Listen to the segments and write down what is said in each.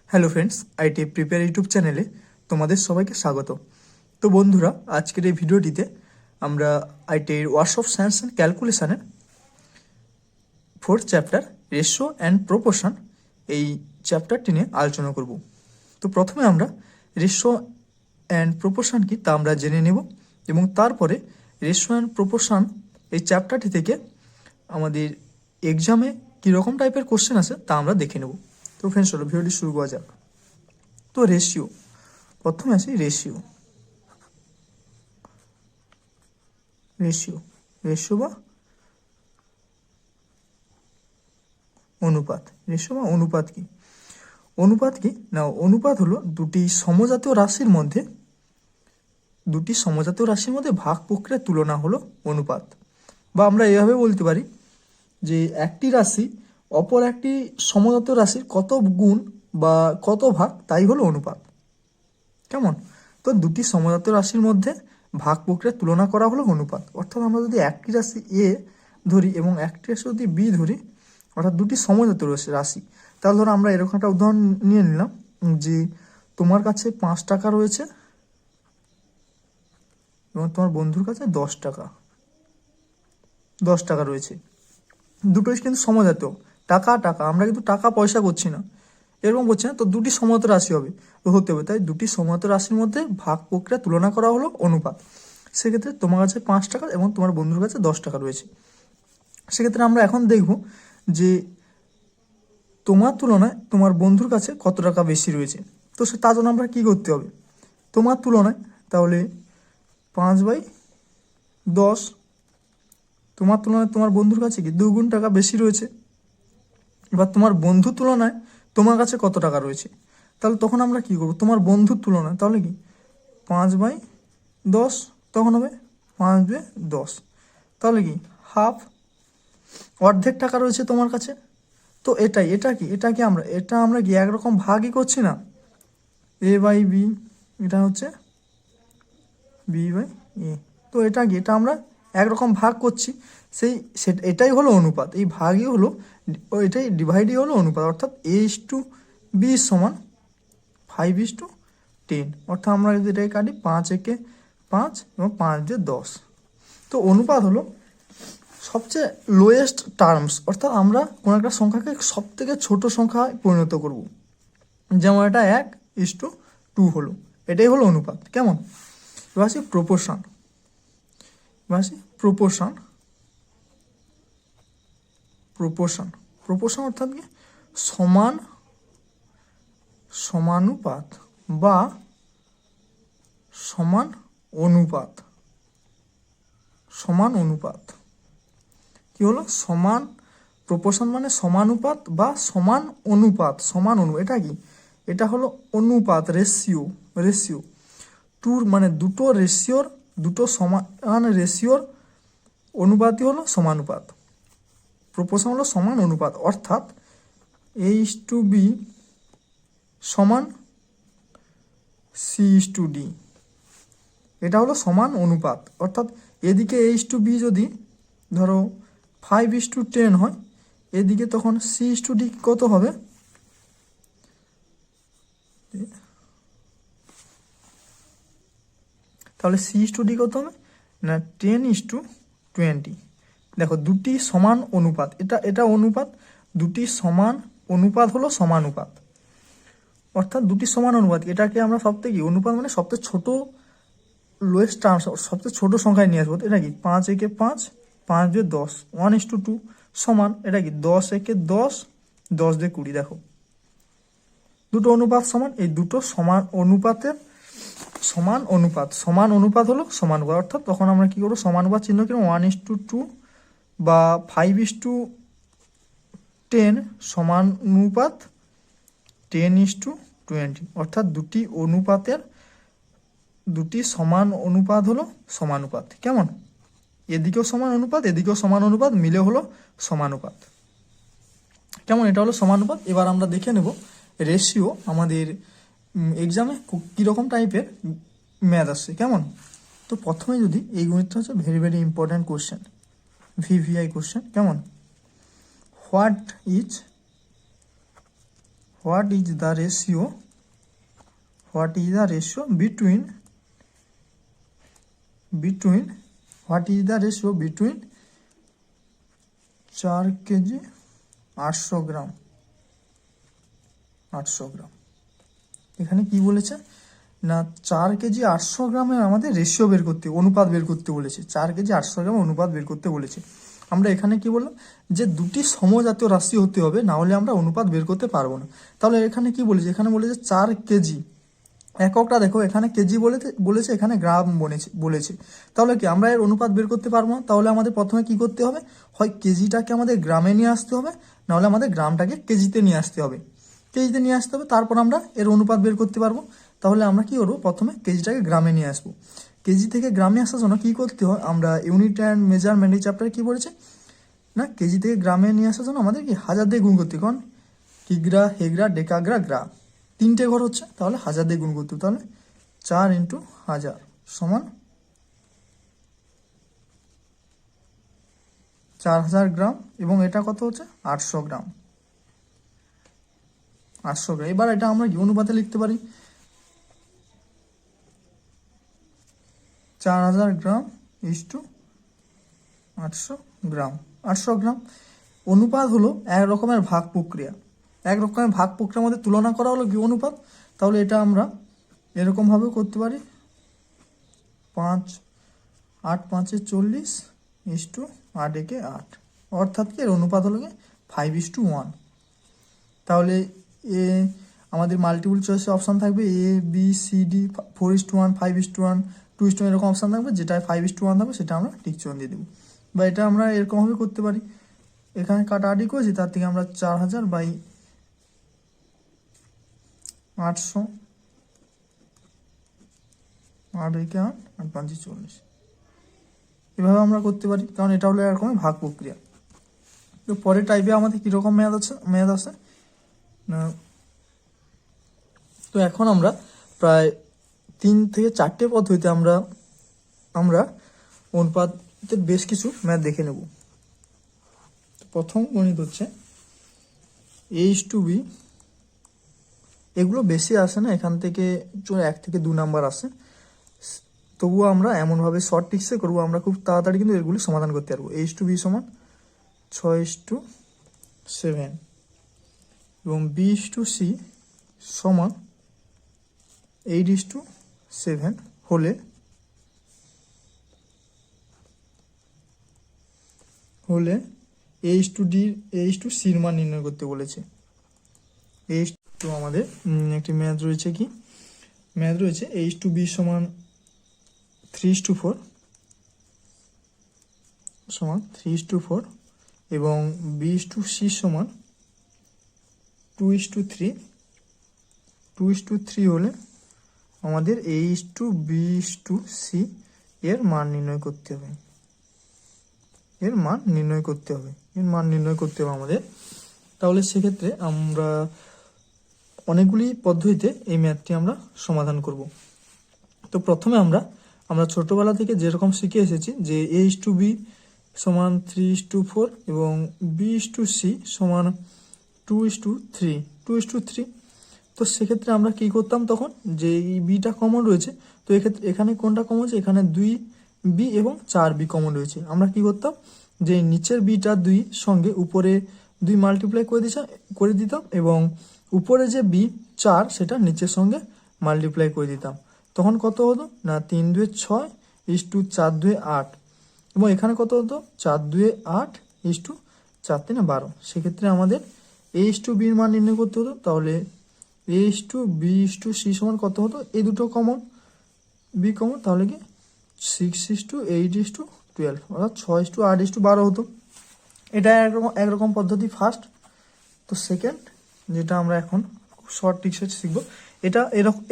Hello friends, IT prepare YouTube চ্যানেলে তোমাদের সবাইকে স্বাগত। তো বন্ধুরা, আজকের এই ভিডিওটিতে আমরা আইটির ওয়ার্স অফ সায়েন্স অ্যান্ড ক্যালকুলেশনের 4th chapter ratio and proportion এই চ্যাপ্টারটি নিয়ে আলোচনা করব। তো প্রথমে আমরা রেশিও অ্যান্ড প্রপোর্শন কি তা আমরা জেনে নেব এবং তারপরে রেশিও অ্যান্ড প্রপোর্শন এই চ্যাপ্টারটি থেকে আমাদের এক্সামে কীরকম টাইপের কোশ্চেন আছে তা আমরা দেখে নেব। তো ফ্রেন্ডস, চলো ভিডিওটি শুরু করা যাক। তো রেশিও, প্রথমে আসি রেশিও রেশিও রেশিও বা অনুপাত। রেশিও বা অনুপাত কি? অনুপাত কি না, অনুপাত হলো দুটি সমজাতীয় রাশির মধ্যে ভাগ প্রক্রিয়ার তুলনা হলো অনুপাত। বা আমরা এভাবে বলতে পারি যে একটি রাশি অপর একটি সমজাতীয় রাশির কত গুণ বা কত ভাগ তাই হলো অনুপাত। কেমন? তো দুটি সমজাতীয় রাশির মধ্যে ভাগ প্রক্রিয়ার তুলনা করা হলো অনুপাত। অর্থাৎ আমরা যদি একটি রাশি এ ধরি এবং একটি রাশি যদি বি ধরি, অর্থাৎ দুটি সমজাতীয় রাশি, তাহলে ধরো আমরা এরকম একটা উদাহরণ নিয়ে নিলাম যে তোমার কাছে 5 টাকা রয়েছে এবং তোমার বন্ধুর কাছে 10 টাকা রয়েছে। দুটোই কিন্তু সমজাতীয়, টাকা টাকা, আমরা কিন্তু টাকা পয়সা করছি না, এরকম করছি না। তো দুটি সমজাতীয় রাশি হতে হবে, তাই দুটি সমজাতীয় রাশির মধ্যে ভাগ প্রক্রিয়া তুলনা করা হলো অনুপাত। সেক্ষেত্রে তোমার কাছে 5 টাকা এবং তোমার বন্ধুর কাছে 10 টাকা রয়েছে। সেক্ষেত্রে আমরা এখন দেখব যে তোমার তুলনায় তোমার বন্ধুর কাছে কত টাকা বেশি রয়েছে। তো তার জন্য আমরা কী করতে হবে? তোমার তুলনায় তাহলে 5/10, তোমার তুলনায় তোমার বন্ধুর কাছে কি 2 গুণ টাকা বেশি রয়েছে। এবার তোমার বন্ধুর তুলনায় তোমার কাছে কত টাকা রয়েছে, তাহলে তখন আমরা কি করব? তোমার বন্ধুর তুলনায় তাহলে কি 5/10, তখন হবে 5/10, তাহলে কি হাফ, অর্ধেক টাকা রয়েছে তোমার কাছে। তো এটা কি আমরা কি একরকম ভাগই করছি না, A/B, এটা হচ্ছে B/A। তো এটা আমরা একরকম ভাগ করছি, এটাই হলো অনুপাত। এই ভাগই হলো, এটাই ডিভাইডই হলো অনুপাত। অর্থাৎ A/B সমান 5:10। অর্থাৎ আমরা যদি এটাকে কাটি 5 একে 5 এবং 5/10। তো অনুপাত হলো সবচেয়ে লোয়েস্ট টার্মস, অর্থাৎ আমরা কোনো একটা সংখ্যাকে সব থেকে ছোটো সংখ্যায় পরিণত করব। যেমন এটা 1:2 হলো, এটাই হলো অনুপাত। কেমন? এবার আসি প্রপোর্শন। প্রপোর্শন অর্থাৎ কি? সমানুপাত বা সমান অনুপাত। কি হলো? প্রপোর্শন মানে সমানুপাত বা সমান অনুপাত। এটা কি? এটা হলো অনুপাত, রেশিও টুর, মানে দুটো সমান রেশিওর অনুপাতই হলো সমানুপাত। প্রপোর্শন হলো সমান অনুপাত, অর্থাৎ A/B সমান C/D। এটা হলো সমান অনুপাত। অর্থাৎ এদিকে A/B যদি ধরো 5:10 হয়, এদিকে তখন C/D কত হবে? তাহলে C/D কত হবে না 10:20। দেখো, দুটি সমান অনুপাত, এটা অনুপাত, দুটি সমান অনুপাত হলো সমানুপাত। অর্থাৎ দুটি সমান অনুপাত, এটাকে আমরা সবথেকে অনুপাত মানে সবচেয়ে ছোট লোয়েস্ট টার্ম, সবচেয়ে ছোট সংখ্যায় নিয়ে আসবো। এটা কি 5 একে 5, 5/10, 1:2 সমান এটা কি 10 একে 10, 10/20। দেখো, দুটো অনুপাত সমান, এই দুটো সমান অনুপাত হলো সমানুপাত। অর্থাৎ তখন আমরা কি করবো? সমানুপাত চিহ্ন কি 1:2 বা 5:10 সমানুপাত 10:20। অর্থাৎ দুটি সমান অনুপাত হলো সমানুপাত। কেমন? এদিকেও সমান অনুপাত, এদিকেও সমান অনুপাত, মিলে হলো সমানুপাত। কেমন? এটা হলো সমানুপাত। এবার আমরা দেখে নেব রেশিও আমাদের এক্সামে কীরকম টাইপের ম্যাথ আসছে। কেমন? তো প্রথমে যদি এই গণিতটা হচ্ছে very very important question, VVI question. কেমন? What what is the ratio between what is the ratio between 4 KG 800 gram. এখানে কি বলেছে না 4 কেজি 800 গ্রামের আমাদের রেশিও বের করতে, অনুপাত বের করতে বলেছে। 4 কেজি 800 গ্রাম অনুপাত বের করতে বলেছে। আমরা এখানে কি বললাম যে দুটি সমজাতীয় রাশি হতে হবে, না হলে আমরা অনুপাত বের করতে পারবো না। তাহলে এখানে কি বলেছে, এখানে বলেছে 4 কেজি, এককটা দেখো এখানে কেজি বলেছে, এখানে গ্রাম বলেছে। তাহলে কি আমরা এর অনুপাত বের করতে পারবো না। তাহলে আমাদের প্রথমে কি করতে হবে, হয় কেজিটাকে আমাদের গ্রামে নিয়ে আসতে হবে, নাহলে আমাদের গ্রামটাকে কেজিতে নিয়ে আসতে হবে। তারপর আমরা এর অনুপাত বের করতে পারবো। তাহলে আমরা কি করবো, প্রথমে কেজিটাকে গ্রামে নিয়ে আসবো। কেজি থেকে গ্রামে আসার জন্য কি করতে হয়, আমরা ইউনিট অ্যান্ড মেজারমেন্ট এই চ্যাপ্টারে কি বলেছে না, কেজি থেকে গ্রামে নিয়ে আসার জন্য আমাদের কি 1000 দিয়ে গুণ করতে, কারণ কিগ্রা, হেগ্রা, ডেকাগ্রা, গ্রা 3টে ঘর হচ্ছে, তাহলে 1000 দিয়ে গুণ করতে। তাহলে 4 × 1000 সমান 4000 গ্রাম, এবং এটা কত হচ্ছে 800 গ্রাম। এবার এটা আমরা কি অনুপাতে লিখতে পারি, 4000 গ্রাম = 800 গ্রাম। 800 গ্রাম অনুপাত হলো এক রকমের ভাগ প্রক্রিয়া। মধ্যে তুলনা করা হলো কি অনুপাত। তাহলে এটা আমরা এরকমভাবেও করতে পারি, 5 8 5 40 = 8 1 8, অর্থাৎ কি এর অনুপাত হলো কি 5:1। তাহলে আমাদের মাল্টিপল চয়েসে অপশান থাকবে A B C D, 4:1, 5:1, 2:1 এরকম অপশান থাকবে। যেটা 5:1 থাকবে সেটা আমরা টিক চিহ্ন দিয়ে দেবো। বা এটা আমরা এরকমভাবে করতে পারি, এখানে কাটাকাটি করেছি, তার থেকে আমরা 4000/800, 8 1 8, 8 5 40, এভাবে আমরা করতে পারি, কারণ এটা হলো এরকমের ভাগ প্রক্রিয়া। তো পরের টাইপে আমাদের কীরকম মেয়াদ আছে না, তো এখন আমরা প্রায় 3 থেকে 4টে পদ্ধতিতে আমরা অনুপাতের বেশ কিছু ম্যাথ দেখে নেব। প্রথম গণিত হচ্ছে A:B, এগুলো বেশি আসে না, এখান থেকে 1 থেকে 2 নাম্বার আসে। তবুও আমরা এমনভাবে শর্ট টিক্সে করবো, আমরা খুব তাড়াতাড়ি কিন্তু এগুলি সমাধান করতে পারবো। A:B সমান 6:7, এবং B:C সমান 8:7 হলে A:D, A:C মান নির্ণয় করতে বলেছে। তো আমাদের একটি ম্যাথ রয়েছে, A:B সমান 3:4 এবং B:C সমান 2:3 হলে আমাদের A:B:C এর মান নির্ণয় করতে হবে। আমাদের। তাহলে সেক্ষেত্রে আমরা অনেকগুলি পদ্ধতিতে এই ম্যাথটি আমরা সমাধান করব। তো প্রথমে আমরা ছোটবেলা থেকে যেরকম শিখে এসেছি যে A:B সমান 3:4 এবং B:C সমান 2:3। তো সেক্ষেত্রে আমরা কি করতাম, তখন যে এই বিটা কমন রয়েছে, তো এখানে কোনটা কমন হচ্ছে, এখানে 2B এবং 4B কমন রয়েছে। আমরা কি করতাম, যে নিচের বিটা 2 সঙ্গে উপরে 2 মাল্টিপ্লাই করে দিতাম, এবং উপরে যে B 4 সেটা নিচের সঙ্গে মাল্টিপ্লাই করে দিতাম। তখন কত হতো না 3 2 6 4 2 8, এবং এখানে কত হতো 4 2 8 4 3 12। সেক্ষেত্রে আমাদের A:B এর মান নির্ণয় করতে হতো। তাহলে A:B:C সমান কত হতো, এই দুটো কমন, B কমন, তাহলে কি 6:8:12, অর্থাৎ 6:8:12 হতো। এটা একরকম পদ্ধতি ফার্স্ট। তো সেকেন্ড, যেটা আমরা এখন শর্ট টিক্সে শিখবো, এটা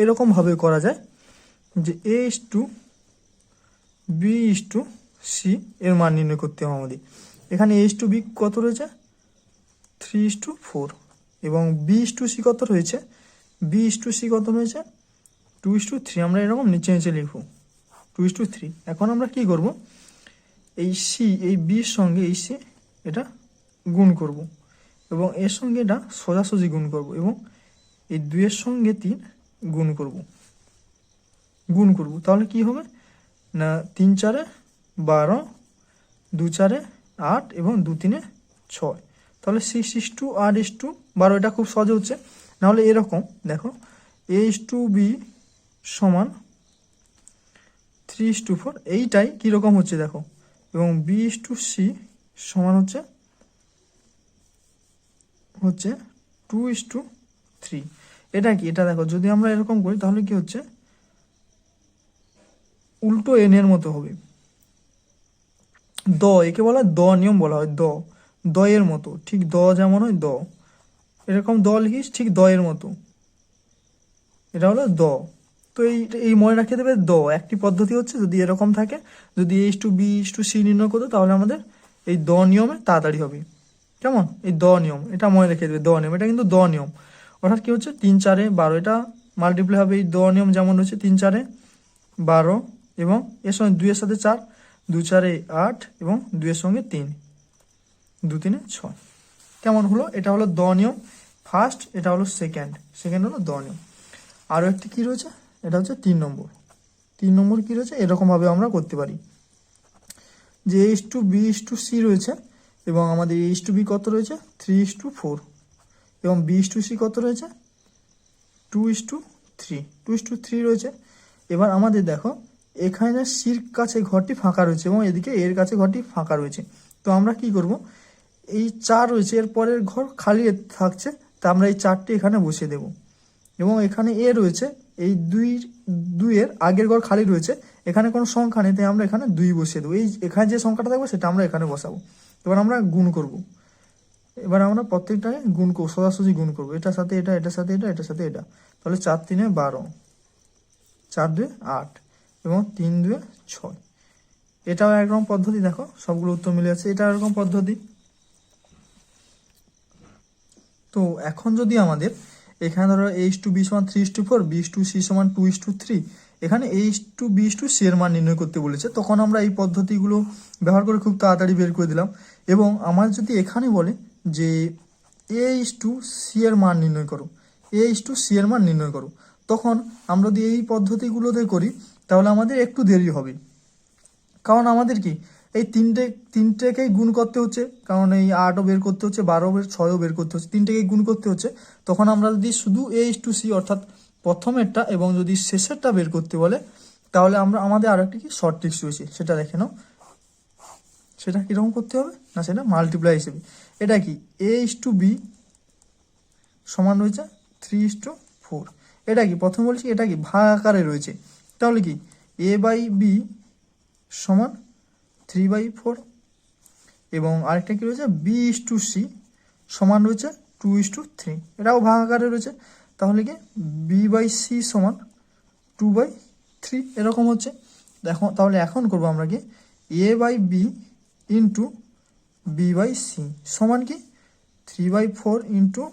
এরকমভাবে করা যায় যে A:B:C এর মান নির্ণয় করতে হবে আমাদের। এখানে A:B কত রয়েছে 3:4, এবং B:C কত রয়েছে 2:3। আমরা এরকম নিচে লিখবো 2:3। এখন আমরা কি করব, এই বির সঙ্গে এই এটা গুণ করব, এবং এর সঙ্গে এটা সোজাসুজি গুণ করব, এবং এই 2-এর সঙ্গে 3 গুণ করব, তাহলে কি হবে না 3 4 12, 2 4 8 এবং 2 3 6, তাহলে 6:8:12। এটা খুব সহজে হচ্ছে। নাহলে এরকম দেখো A:B সমান 3:4, এইটাই কীরকম হচ্ছে দেখো, এবং B:C সমান হচ্ছে 2:3। এটা কি, এটা দেখো যদি আমরা এরকম করি তাহলে কি হচ্ছে উল্টো এর মতো হবে। একে বলা হয় নিয়ম বলা হয়। এর মতো, ঠিক যেমন হয় এরকম লিখিস ঠিক এর মতো, এটা হলো তো এই মনে রাখিয়ে দেবে একটি পদ্ধতি হচ্ছে যদি এরকম থাকে, যদি A:B:C নির্ণয় করতো তাহলে আমাদের এই নিয়মে তাড়াতাড়ি হবে। কেমন, এই নিয়ম এটা মনে রেখে দেবে। নিয়ম এটা কিন্তু নিয়ম, অর্থাৎ কি হচ্ছে 3 4 12, এটা মাল্টিপ্লাই হবে এই নিয়ম যেমন হচ্ছে 3 4 12 এবং এর সঙ্গে 2 এর সাথে 4, 2 4 8 এবং 2 এর সঙ্গে 3, 2 3 6। কেমন হলো, এটা হলো নিয়ম ফার্স্ট, এটা হলো সেকেন্ড হলো নিয়ম। আরও একটি কী রয়েছে, এটা হচ্ছে 3 নম্বর কী রয়েছে, এরকমভাবে আমরা করতে পারি যে A:B:C রয়েছে এবং আমাদের A:B কত রয়েছে 3:4 এবং B:C কত রয়েছে 2:3 রয়েছে। এবার আমাদের দেখো এখানে সির কাছে ঘরটি ফাঁকা রয়েছে এবং এদিকে এর কাছে ঘরটি ফাঁকা রয়েছে। তো আমরা কি করব, এই 4 রয়েছে এর পরের ঘর খালি থাকছে, তা আমরা এই 4টি এখানে বসিয়ে দেব এবং এখানে এ রয়েছে এই 2 এর আগের ঘর খালি রয়েছে, এখানে কোনো সংখ্যা নেই তাই আমরা এখানে 2 বসিয়ে দেবো। এখানে যে সংখ্যাটা থাকবে সেটা আমরা এখানে বসাবো। এবার আমরা গুণ করব, এবার আমরা প্রত্যেকটাকে গুণ করবো, সোজাসুজি গুণ করবো, এটার সাথে এটা, এটার সাথে এটা, এটার সাথে এটা। তাহলে 4 3 12, 4 2 8 এবং 3 2 6। এটাও একরকম পদ্ধতি, দেখো সবগুলো উত্তর মিলে আছে, এটা এরকম পদ্ধতি। তো এখন যদি আমাদের এখানে ধরো A:B সমান 3:4, B:C সমান 2:3, এখানে A:B:C এর মান নির্ণয় করতে বলেছে, তখন আমরা এই পদ্ধতিগুলো ব্যবহার করে খুব তাড়াতাড়ি বের করে দিলাম। এবং আমার যদি এখানে বলে যে A:C এর মান নির্ণয় করো, A:C এর মান নির্ণয় করো, তখন আমরা যদি এই পদ্ধতিগুলোতে করি তাহলে আমাদের একটু দেরি হবে, কারণ আমাদের কি এই তিনটেকেই গুণ করতে হচ্ছে, কারণ এই 8ও বের করতে হচ্ছে, 12 বের 6ও বের করতে হচ্ছে, তিনটেকেই গুণ করতে হচ্ছে। তখন আমরা যদি শুধু A:C অর্থাৎ প্রথমেরটা এবং যদি শেষেরটা বের করতে বলে তাহলে আমাদের আরও একটি কি শর্ট ট্রিক্স রয়েছে, সেটা দেখে নাও। সেটা কীরকম করতে হবে না, সেটা মাল্টিপ্লাই হিসেবে। এটা কি A:B সমান রয়েছে 3:4, এটা কি প্রথমে বলছি এটা কি ভাগ আকারে রয়েছে, তাহলে কি A/B সমান 3/4 এবং আরেকটা কি রয়েছে B:C সমান রয়েছে 2:3, এটাও ভাগ আকারে রয়েছে, তাহলে কি B/C সমান 2/3 এরকম হচ্ছে। দেখো তাহলে এখন করবো আমরা কি A/B ইন্টু B/C সমান কি 3/4 ইন্টু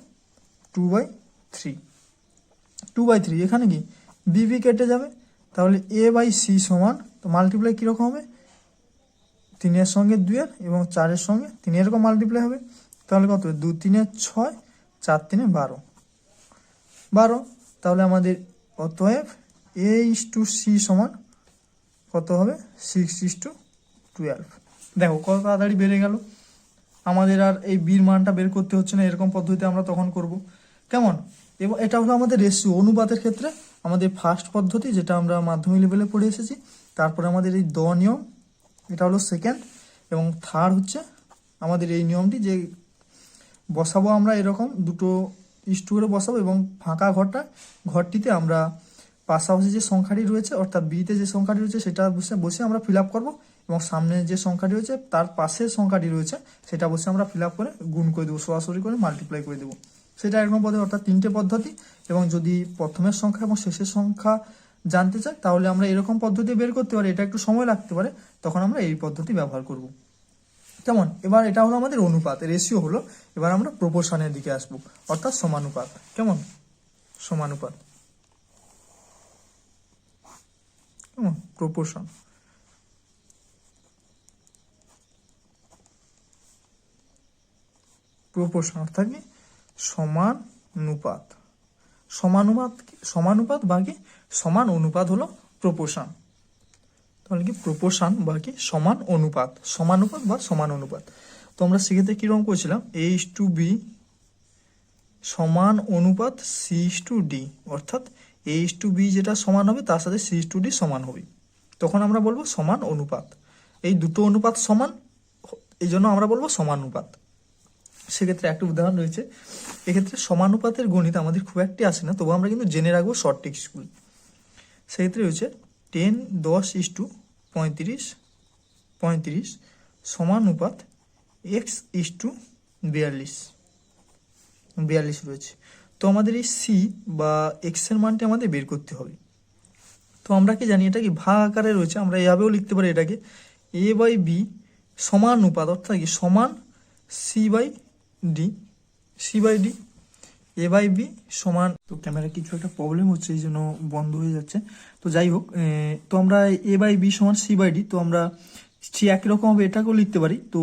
2/3, এখানে কি BB কেটে যাবে, তাহলে A/C সমান, তো মাল্টিপ্লাই কীরকম হবে 3-এর সঙ্গে 2 এবং 4-এর সঙ্গে 3 এরকম মাল্টিপ্লাই হবে, তাহলে কত 2 3 6, 4 3 12, তাহলে আমাদের অতএব A:C সমান কত হবে 6:12। দেখো কত তাড়াতাড়ি বেড়ে গেল, আমাদের আর এই বির মানটা বের করতে হচ্ছে না, এরকম পদ্ধতিতে আমরা তখন করব। কেমন, এবং এটা হলো আমাদের রেশিও অনুপাতের ক্ষেত্রে আমাদের ফার্স্ট পদ্ধতি, যেটা আমরা মাধ্যমিক লেভেলে পড়ে এসেছি। তারপরে আমাদের এই নিয়ম, এটা হলো সেকেন্ড, এবং থার্ড হচ্ছে আমাদের এই নিয়মটি যে বসাবো আমরা এরকম দুটো ইস্টু করে বসাবো এবং ফাঁকা ঘরটিতে আমরা পাশাপাশি যে সংখ্যাটি রয়েছে অর্থাৎ বিতে যে সংখ্যাটি রয়েছে সেটা বসে আমরা ফিল আপ করবো এবং সামনে যে সংখ্যাটি রয়েছে তার পাশের সংখ্যাটি রয়েছে সেটা বসে আমরা ফিল আপ করে গুণ করে দেবো, সরাসরি করে মাল্টিপ্লাই করে দেবো। সেটা এরকম পদ্ধতি, অর্থাৎ 3টে পদ্ধতি। এবং যদি প্রথমের সংখ্যা এবং শেষের সংখ্যা জানতে চাই তাহলে আমরা এরকম পদ্ধতি বের করতে পারি, এটা একটু সময় লাগতে পারে, তখন আমরা এই পদ্ধতি ব্যবহার করব। কেমন, এবার এটা হলো আমাদের অনুপাত, রেশিও হলো। এবার আমরা প্রপোর্শনের দিকে আসবো, অর্থাৎ সমানুপাত। কেমন, সমানুপাত, কেমন প্রপোর্শন। অর্থাৎ কি সমানুপাত। সমানুপাত বা কি সমান অনুপাত হলো প্রপোর্শন। তাহলে কি প্রপোর্শন বা কি সমান অনুপাত, সমানুপাত বা সমান অনুপাত। তো আমরা সেক্ষেত্রে কিরকম করেছিলাম, A:B সমান অনুপাত C:D, অর্থাৎ A:B যেটা সমান হবে তার সাথে C:D সমান হবে, তখন আমরা বলবো সমান অনুপাত। এই দুটো অনুপাত সমান, এই জন্য আমরা বলবো সমানুপাত। সেক্ষেত্রে একটা উদাহরণ রয়েছে, এক্ষেত্রে সমানুপাতের গণিত আমাদের খুব একটি আসে না, তবু আমরা কিন্তু জেনে রাখবো শর্ট টেক স্কুল। সেক্ষেত্রে রয়েছে 10:10:35 সমানুপাত X:42 রয়েছে। তো আমাদের এই সি বা এক্স এর মানটি আমাদের বের করতে হবে। তো আমরা কি জানি, এটা কি ভাগ আকারে রয়েছে, আমরা এভাবেও লিখতে পারি এটাকে A/B সমানুপাত, অর্থাৎ কি সমান C/D, A/B সমান। তো ক্যামেরা কিছু একটা প্রবলেম হচ্ছে, এই জন্য বন্ধ হয়ে যাচ্ছে। তো যাই হোক, তো আমরা A/B সমান C/D, তো আমরা সি একই রকম হবে এটাকেও লিখতে পারি। তো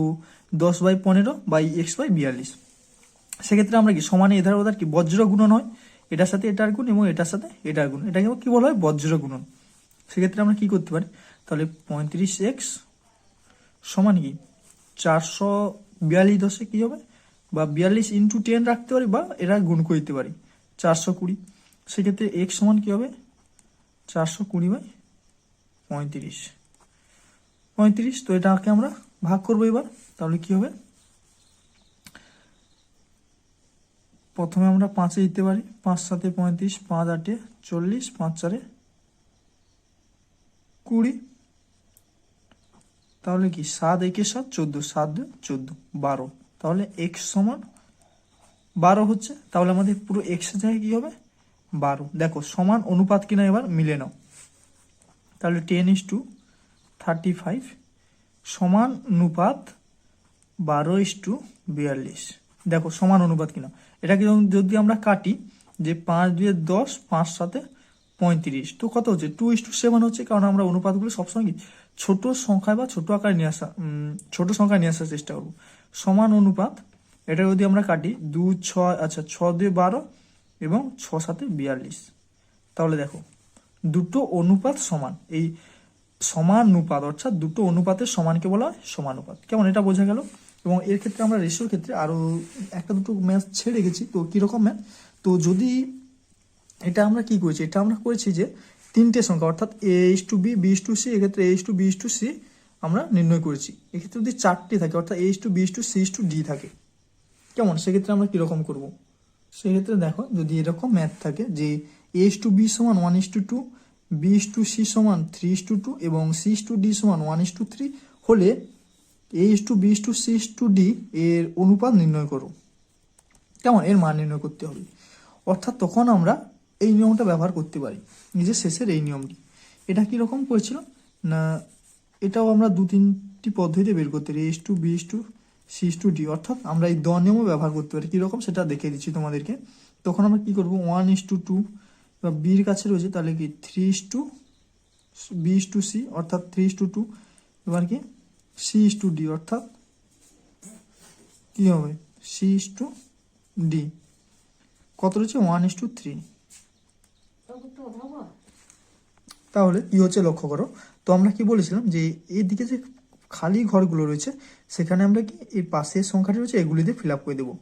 10/15/X/42। সেক্ষেত্রে আমরা কি সমানে এধার ওধার কি বজ্র গুণন হয়, এটার সাথে এটার গুণ এবং এটার সাথে এটার গুণ, এটাকে কি বলা হয় বজ্র গুণন। সেক্ষেত্রে আমরা কি করতে পারি, তাহলে 35x সমান কি 442 কি হবে, বা 42 × 10 রাখতে পারি, বা এরা গুণ করে দিতে পারি 420। সেক্ষেত্রে x সমান কি হবে 420/35। তো এটাকে আমরা ভাগ করবো এবার, তাহলে কি হবে, প্রথমে আমরা 5-এ দিতে পারি, 5×7 35, 5×8 40, 5×4 20। তাহলে কি 7×1 7 14, 7×2 14, 12। তাহলে x সমান 12 হচ্ছে। তাহলে আমাদের পুরো x এর জায়গায় কি হবে 12। দেখো সমান অনুপাত কিনা এবার মিলে নাও। তাহলে 10:35 সমান অনুপাত 12:42। দেখো সমান অনুপাত কিনা। এটাকে যদি আমরা কাটি, যে 5×2 10, 5×7 35, তো কত হচ্ছে 2:7 হচ্ছে, কারণ আমরা অনুপাতগুলো সবসময় কি ছোট সংখ্যায় বা ছোট আকারে নিয়ে ছোট সংখ্যায় নিয়ে আসার চেষ্টা করবো। সমান অনুপাত, এটা যদি আমরা কাটি 2 6, আচ্ছা 6×2 12 এবং 6×7 42। তাহলে দেখো দুটো অনুপাত সমান, এই সমানুপাত অর্থাৎ দুটো অনুপাতের সমানকে বলা হয় সমানুপাত। কেমন, এটা বোঝা গেল। এবং এর ক্ষেত্রে আমরা রেশিওর ক্ষেত্রে আরো একটা দুটো ম্যাথ ছেড়ে গেছি। তো কিরকম ম্যাথ, তো যদি এটা আমরা কি করেছি, এটা আমরা করেছি যে তিনটে সংখ্যা, অর্থাৎ A:B, B:C, এক্ষেত্রে A:B, C আমরা নির্ণয় করেছি। এক্ষেত্রে যদি 4টে থাকে, অর্থাৎ A:B, C:D থাকে, কেমন, সেক্ষেত্রে আমরা কিরকম করব। সেক্ষেত্রে দেখো, যদি এরকম ম্যাথ থাকে যে A:B সমান 1:2, B:C সমান 3:2 এবং C:D সমান 1:3 হলে A:B, C:D এর অনুপাত নির্ণয় করো। কেমন, এর মান নির্ণয় করতে হবে। অর্থাৎ তখন আমরা এই নিয়মটা ব্যবহার করতে পারি, নিজের শেষের এই নিয়মটি। এটা কীরকম করেছিল না, এটাও আমরা 2-3টি পদ্ধতিতে বের করতে পারি, A:B, C:D, অর্থাৎ আমরা এই নিয়মও ব্যবহার করতে পারি। কীরকম সেটা দেখিয়ে দিচ্ছি তোমাদেরকে। তখন আমরা কি করব, 1:2 বা বির কাছে রয়েছে, তাহলে কি 3:B:C, অর্থাৎ 3:2। এবার কি C:D, অর্থাৎ কি হবে C:D, কত রয়েছে 1:3। তাহলে কি হচ্ছে লক্ষ্য করো, তো আমরা কি বলেছিলাম যে এইদিকে যে খালি ঘরগুলো রয়েছে সেখানে আমরা কি এই পাশের সংখ্যাটি রয়েছে এগুলি দিয়ে ফিল আপ করে দেবো।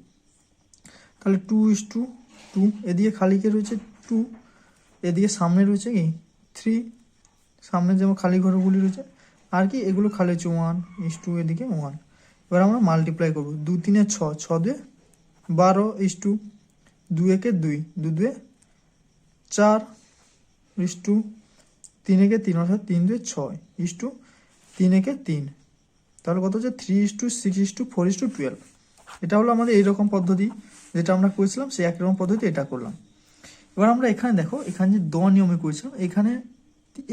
তাহলে 2:2, এদিকে খালিকে রয়েছে 2, এদিকে সামনে রয়েছে কি 3, সামনে যেমন খালি ঘরগুলি রয়েছে, আর কি এগুলো খালি হচ্ছে 1:2, এদিকে 1। এবার আমরা মাল্টিপ্লাই করবো, 2×3 6, 6×2 12, 2×1 2, 2×2 4, 3×1 3, অর্থাৎ 3×2 6, 3×1 3। তাহলে কত হচ্ছে 3:6:4:12। এটা হলো আমাদের এইরকম পদ্ধতি যেটা আমরা করেছিলাম, সেই একরকম পদ্ধতি এটা করলাম। এবার আমরা এখানে দেখো, এখানে যে নিয়মে করেছিলাম, এখানে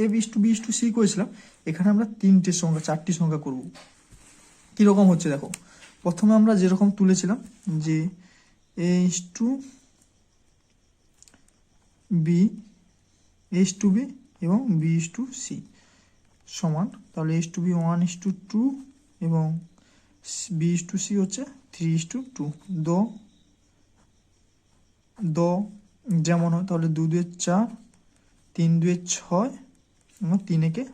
A:B:C করেছিলাম, এখানে আমরা 4টি সংখ্যা করব। কীরকম হচ্ছে দেখো, প্রথমে আমরা যেরকম তুলেছিলাম যে A:B এবং B:C সমান, তাহলে A:B 1:2 এবং B:C হচ্ছে 3:2। যেমন হয়, তাহলে 2 2 4, 3 2 6 এবং 3 একে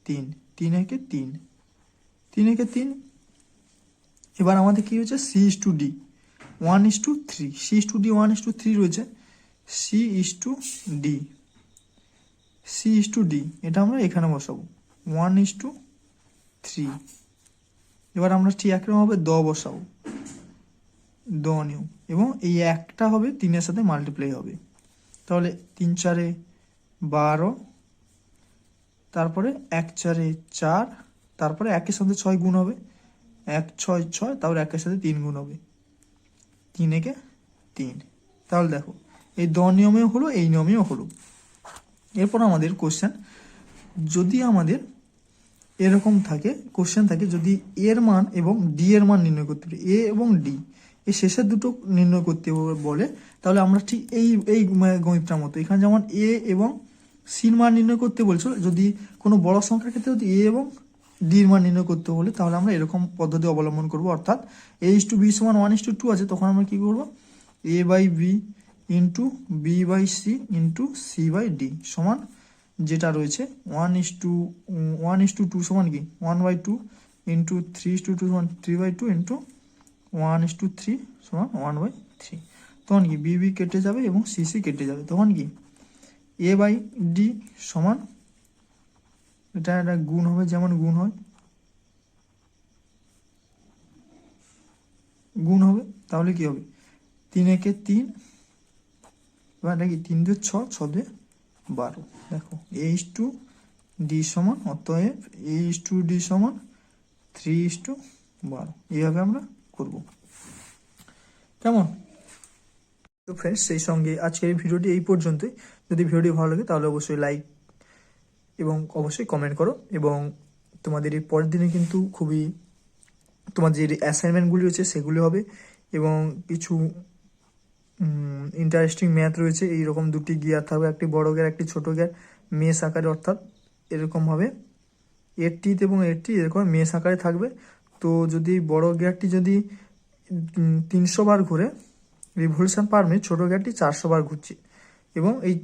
3, 3 একে 3, 3 একে 3। এবার আমাদের কি হয়েছে, C/D 1:3, C/D 1:3 রয়েছে, C/D এটা আমরা এখানে বসাবো 1:3। এবার আমরা ঠিক একরকমভাবে বসাবো, নিউ, এবং এই একটা হবে 3-এর সাথে মাল্টিপ্লাই হবে, তাহলে 3 4 12, তারপরে 1 4 4, তারপরে 1-এর সাথে 6 গুণ হবে, 1 6 6, তারপরে 1-এর সাথে 3 গুণ হবে, 3 একে 3। তাহলে দেখো এই নিয়মেও হলো, এই নিয়মেও হলো। এরপর আমাদের কোশ্চেন, যদি আমাদের এরকম থাকে কোশ্চেন থাকে, যদি এর মান এবং ডি এর মান নির্ণয় করতে পারি, এ এবং ডি এই শেষের দুটো নির্ণয় করতে বলে, তাহলে আমরা ঠিক এই গণিতটার মতো, এখানে যেমন এ এবং সির মান নির্ণয় করতে বলছো, যদি কোনো বড় সংখ্যার ক্ষেত্রে যদি এ এবং ডির মান নির্ণয় করতে বলে, তাহলে আমরা এরকম পদ্ধতি অবলম্বন করব, অর্থাৎ A/B = 1:2 আছে, তখন আমরা কি করব, A/B into B/C into C/D সমান যেটা রয়েছে 1:2 সমান কি 1/2 ইন্টু 3:2 সমান 3/2 ইন্টু 1:3 সমান 1/3। তখন কি BB কেটে যাবে এবং CC কেটে যাবে, তখন কি A/D সমান, এটা একটা গুণ হবে, যেমন গুণ হয় গুণ হবে, তাহলে কি হবে 3 একে 3, এবার নাকি 3 2 6, 6 2 12। দেখো A/D সমান, অতএব A/D সমান 3:12, এইভাবে আমরা করব। কেমন? তো ফ্রেন্ডস, সেই সঙ্গে আজকের এই ভিডিওটি এই পর্যন্তই। যদি ভিডিওটি ভালো লাগে তাহলে অবশ্যই লাইক এবং অবশ্যই কমেন্ট করো, এবং তোমাদের এই পরের দিনে কিন্তু খুবই তোমাদের যে অ্যাসাইনমেন্টগুলি রয়েছে সেগুলি হবে, এবং কিছু ইন্টারেস্টিং ম্যাথ রয়েছে, এইরকম দুটি গিয়ার থাকবে, একটি বড় গিয়ার একটি ছোট গিয়ার মেশ আকারে, অর্থাৎ এরকমভাবে 80 এবং 80 এরকম মেশ আকারে থাকবে। তো যদি বড় গিয়ারটি যদি 300 বার ঘুরে রিভলিউশন পার মিনিট, ছোটো গিয়ারটি 400 বার ঘুরছে, এবং এই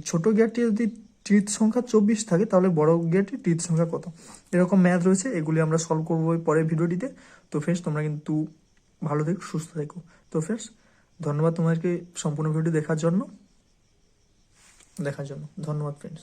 ছোটো গিয়ারটি যদি ট্রিথ সংখ্যা 24 থাকে, তাহলে বড় গিয়ারটি ট্রিথ সংখ্যা কত, এরকম ম্যাথ রয়েছে, এগুলি আমরা সলভ করবো পরের ভিডিওটিতে। তো ফ্রেন্ডস, তোমরা কিন্তু ভালো থেকো, সুস্থ থেকো। তো ফ্রেন্ডস, ধন্যবাদ তোমাদেরকে সম্পূর্ণ ভিডিও দেখার জন্য ধন্যবাদ ফ্রেন্ডস।